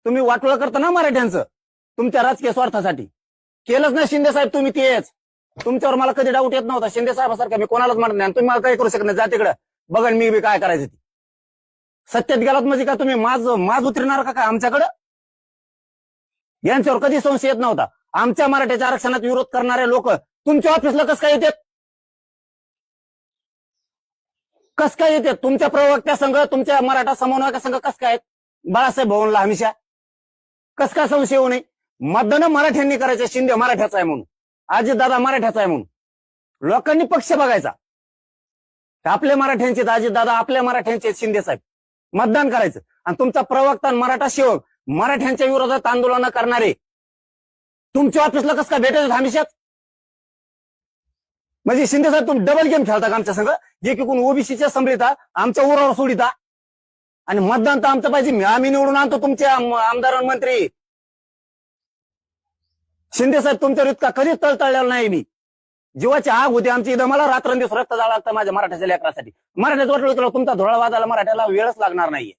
तुम्ही वाटोळं करता ना मराठ्यांचं तुमच्या राजकीय स्वार्थासाठी. केलंच ना शिंदे साहेब तुम्ही तेच. तुमच्यावर मला कधी डाऊट येत नव्हता. शिंदे साहेबासारखं मी कोणालाच म्हणत नाही. तुम्ही मला काही करू शकत नाही. जा तिकडं बघा मी बी काय करायचं ती. सत्तेत गेलात म्हणजे का तुम्ही माज उतरणार का काय आमच्याकडं? यांच्यावर कधी संशय येत नव्हता. आमच्या मराठ्याच्या आरक्षणात विरोध करणारे लोक तुमच्या ऑफिसला कसं काय येतात? कस काय येते? तुमच्या प्रवक्त्या संघ तुमच्या मराठा समन्वयका संघ कस काय बाळासाहेब भवनला हमेशा? कस काय संशय होऊ नये? मतदान मराठ्यांनी करायचं. शिंदे मराठ्याचा आहे म्हणून, अजितदादा मराठ्याचा आहे म्हणून लोकांनी पक्ष बघायचा. आपले मराठ्यांचे अजितदादा, आपल्या मराठ्यांचे शिंदे साहेब. मतदान करायचं. आणि तुमचा प्रवक्ता मराठा सेवक मराठ्यांच्या विरोधात आंदोलन करणारे तुमच्या ऑफिसला कसं काय भेटायचं हमेशाच? म्हणजे शिंदे साहेब तुम्ही डबल गेम खेळता का आमच्या संघ? जे की कोण ओबीसीच्या समरिता आमच्या उरावर सोडिता आणि मतदान तर आमचं पाहिजे. आम्ही निवडून आणतो तुमच्या आमदार मंत्री. शिंदे साहेब तुमच्यावर इतका कधीच तळतळलेला नाही मी. जीवाची आग होती आमची इथं. मला रात्रंदिवस रक्त जाळं लागतं माझ्या मराठ्याच्या लेकरासाठी. मराठ्याचं वाटलं तुला तुमचा धोळा वाजायला मराठ्याला वेळच लागणार नाहीये.